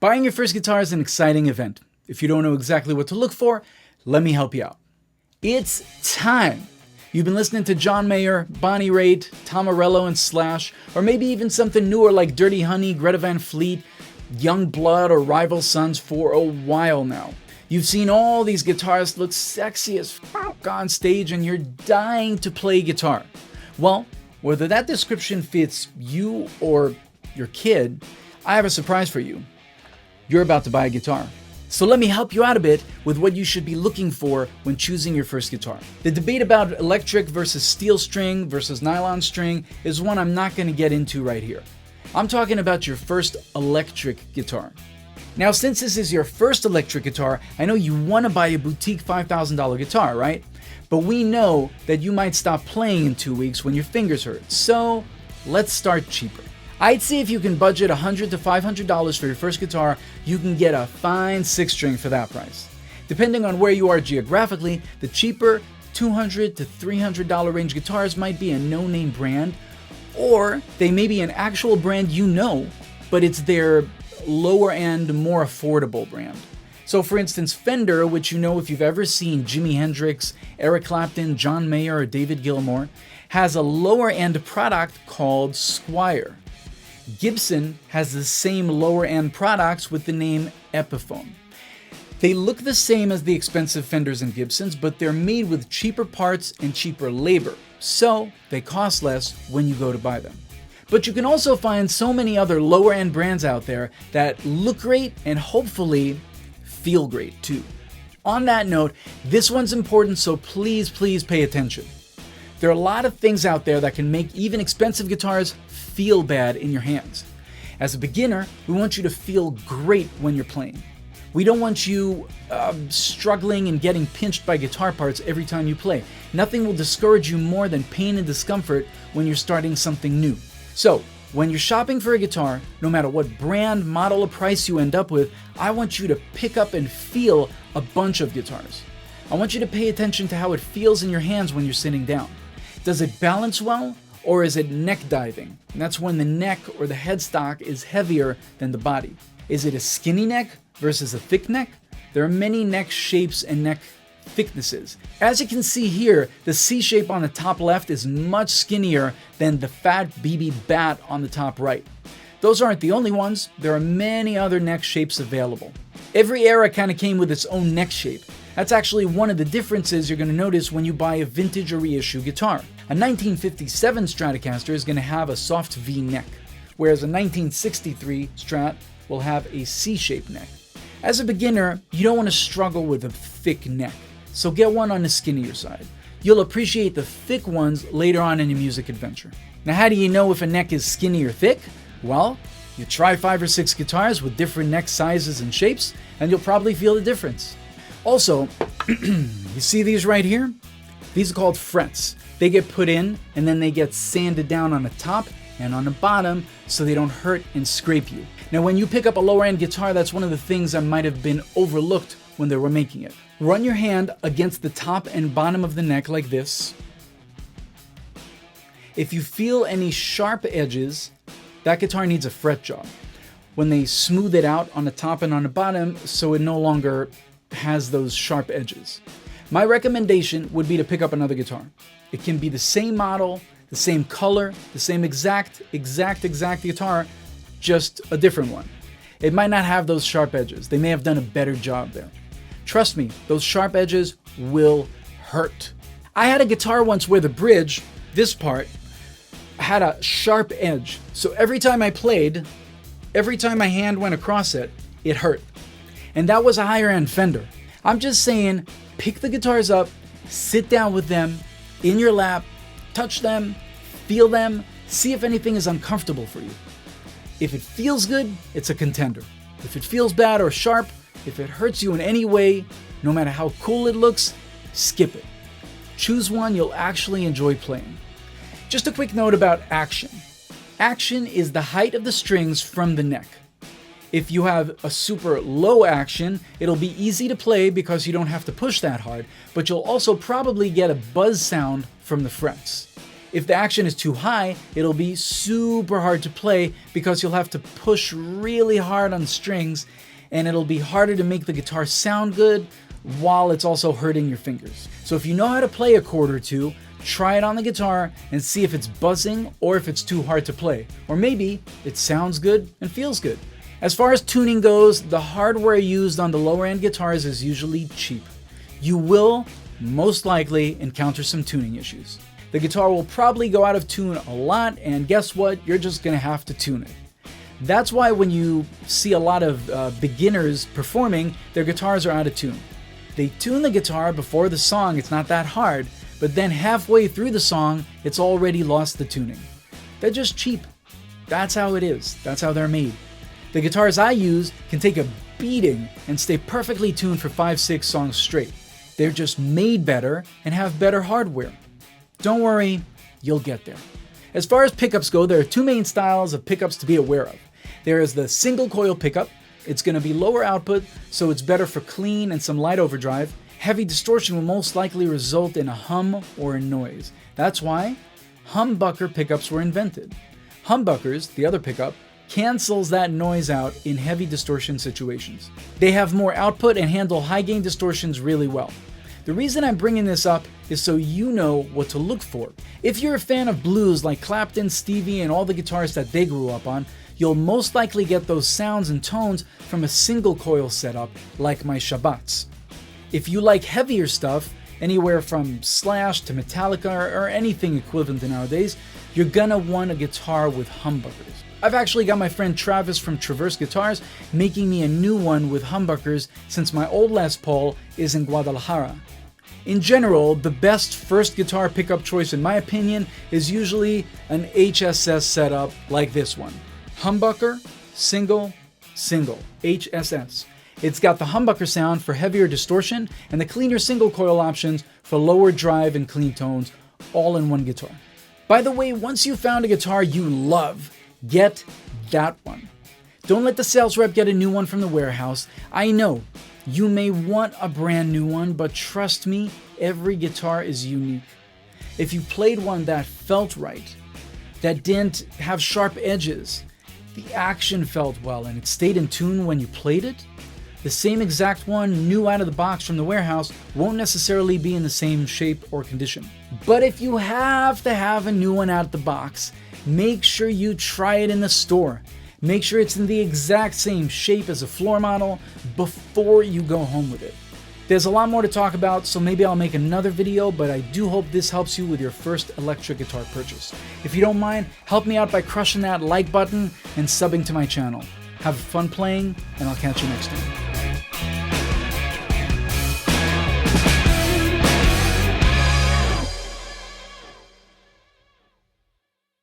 Buying your first guitar is an exciting event. If you don't know exactly what to look for, let me help you out. It's time! You've been listening to John Mayer, Bonnie Raitt, Tom Morello, and Slash, or maybe even something newer like Dirty Honey, Greta Van Fleet, Young Blood, or Rival Sons for a while now. You've seen all these guitarists look sexy as fuck on stage and you're dying to play guitar. Well, whether that description fits you or your kid, I have a surprise for you. You're about to buy a guitar. So let me help you out a bit with what you should be looking for when choosing your first guitar. The debate about electric versus steel string versus nylon string is one I'm not going to get into right here. I'm talking about your first electric guitar. Now, since this is your first electric guitar, I know you want to buy a boutique $5,000 guitar, right? But we know that you might stop playing in 2 weeks when your fingers hurt. So let's start cheaper. I'd say if you can budget $100 to $500 for your first guitar, you can get a fine 6-string for that price. Depending on where you are geographically, the cheaper $200 to $300 range guitars might be a no-name brand, or they may be an actual brand you know, but it's their lower-end, more affordable brand. So for instance, Fender, which you know if you've ever seen Jimi Hendrix, Eric Clapton, John Mayer, or David Gilmour, has a lower-end product called Squier. Gibson has the same lower-end products with the name Epiphone. They look the same as the expensive Fenders and Gibsons, but they're made with cheaper parts and cheaper labor, so they cost less when you go to buy them. But you can also find so many other lower-end brands out there that look great and hopefully feel great too. On that note, this one's important, so please pay attention. There are a lot of things out there that can make even expensive guitars feel bad in your hands. As a beginner, we want you to feel great when you're playing. We don't want you struggling and getting pinched by guitar parts every time you play. Nothing will discourage you more than pain and discomfort when you're starting something new. So, when you're shopping for a guitar, no matter what brand, model, or price you end up with, I want you to pick up and feel a bunch of guitars. I want you to pay attention to how it feels in your hands when you're sitting down. Does it balance well, or is it neck diving? And that's when the neck or the headstock is heavier than the body. Is it a skinny neck versus a thick neck? There are many neck shapes and neck thicknesses. As you can see here, the C shape on the top left is much skinnier than the fat BB bat on the top right. Those aren't the only ones. There are many other neck shapes available. Every era kind of came with its own neck shape. That's actually one of the differences you're going to notice when you buy a vintage or reissue guitar. A 1957 Stratocaster is going to have a soft V neck, whereas a 1963 Strat will have a C-shaped neck. As a beginner, you don't want to struggle with a thick neck, so get one on the skinnier side. You'll appreciate the thick ones later on in your music adventure. Now, how do you know if a neck is skinny or thick? Well, you try 5 or 6 guitars with different neck sizes and shapes, and you'll probably feel the difference. Also, you see these right here? These are called frets. They get put in and then they get sanded down on the top and on the bottom so they don't hurt and scrape you. Now, when you pick up a lower end guitar, that's one of the things that might have been overlooked when they were making it. Run your hand against the top and bottom of the neck like this. If you feel any sharp edges, that guitar needs a fret job. When they smooth it out on the top and on the bottom so it no longer has those sharp edges. My recommendation would be to pick up another guitar. It can be the same model, the same color, the same exact guitar, just a different one. It might not have those sharp edges. They may have done a better job there. Trust me, those sharp edges will hurt. I had a guitar once where the bridge, this part, had a sharp edge. So every time I played, every time my hand went across it, it hurt. And that was a higher end Fender. I'm just saying, pick the guitars up, sit down with them in your lap, touch them, feel them, see if anything is uncomfortable for you. If it feels good, it's a contender. If it feels bad or sharp, if it hurts you in any way, no matter how cool it looks, skip it. Choose one you'll actually enjoy playing. Just a quick note about action. Action is the height of the strings from the neck. If you have a super low action, it'll be easy to play because you don't have to push that hard, but you'll also probably get a buzz sound from the frets. If the action is too high, it'll be super hard to play because you'll have to push really hard on the strings, and it'll be harder to make the guitar sound good while it's also hurting your fingers. So if you know how to play a chord or two, try it on the guitar and see if it's buzzing or if it's too hard to play. Or maybe it sounds good and feels good. As far as tuning goes, the hardware used on the lower end guitars is usually cheap. You will most likely encounter some tuning issues. The guitar will probably go out of tune a lot, and guess what? You're just gonna have to tune it. That's why when you see a lot of beginners performing, their guitars are out of tune. They tune the guitar before the song, it's not that hard, but then halfway through the song, it's already lost the tuning. They're just cheap. That's how it is. That's how they're made. The guitars I use can take a beating and stay perfectly tuned for 5-6 songs straight. They're just made better and have better hardware. Don't worry, you'll get there. As far as pickups go, there are two main styles of pickups to be aware of. There is the single coil pickup. It's going to be lower output, so it's better for clean and some light overdrive. Heavy distortion will most likely result in a hum or a noise. That's why humbucker pickups were invented. Humbuckers, the other pickup, cancels that noise out in heavy distortion situations. They have more output and handle high gain distortions really well. The reason I'm bringing this up is so you know what to look for. If you're a fan of blues like Clapton, Stevie, and all the guitars that they grew up on, you'll most likely get those sounds and tones from a single coil setup like my Shabbats. If you like heavier stuff, anywhere from Slash to Metallica or anything equivalent to nowadays, you're gonna want a guitar with humbuckers. I've actually got my friend Travis from Traverse Guitars making me a new one with humbuckers since my old Les Paul is in Guadalajara. In general, the best first guitar pickup choice in my opinion is usually an HSS setup like this one. Humbucker, single, single, HSS. It's got the humbucker sound for heavier distortion and the cleaner single coil options for lower drive and clean tones, all in one guitar. By the way, once you've found a guitar you love, get that one. Don't let the sales rep get a new one from the warehouse. I know, you may want a brand new one, but trust me, every guitar is unique. If you played one that felt right, that didn't have sharp edges, the action felt well, and it stayed in tune when you played it, the same exact one new out of the box from the warehouse won't necessarily be in the same shape or condition. But if you have to have a new one out of the box, make sure you try it in the store. Make sure it's in the exact same shape as a floor model before you go home with it. There's a lot more to talk about, so maybe I'll make another video, but I do hope this helps you with your first electric guitar purchase. If you don't mind, help me out by crushing that like button and subbing to my channel. Have fun playing, and I'll catch you next time.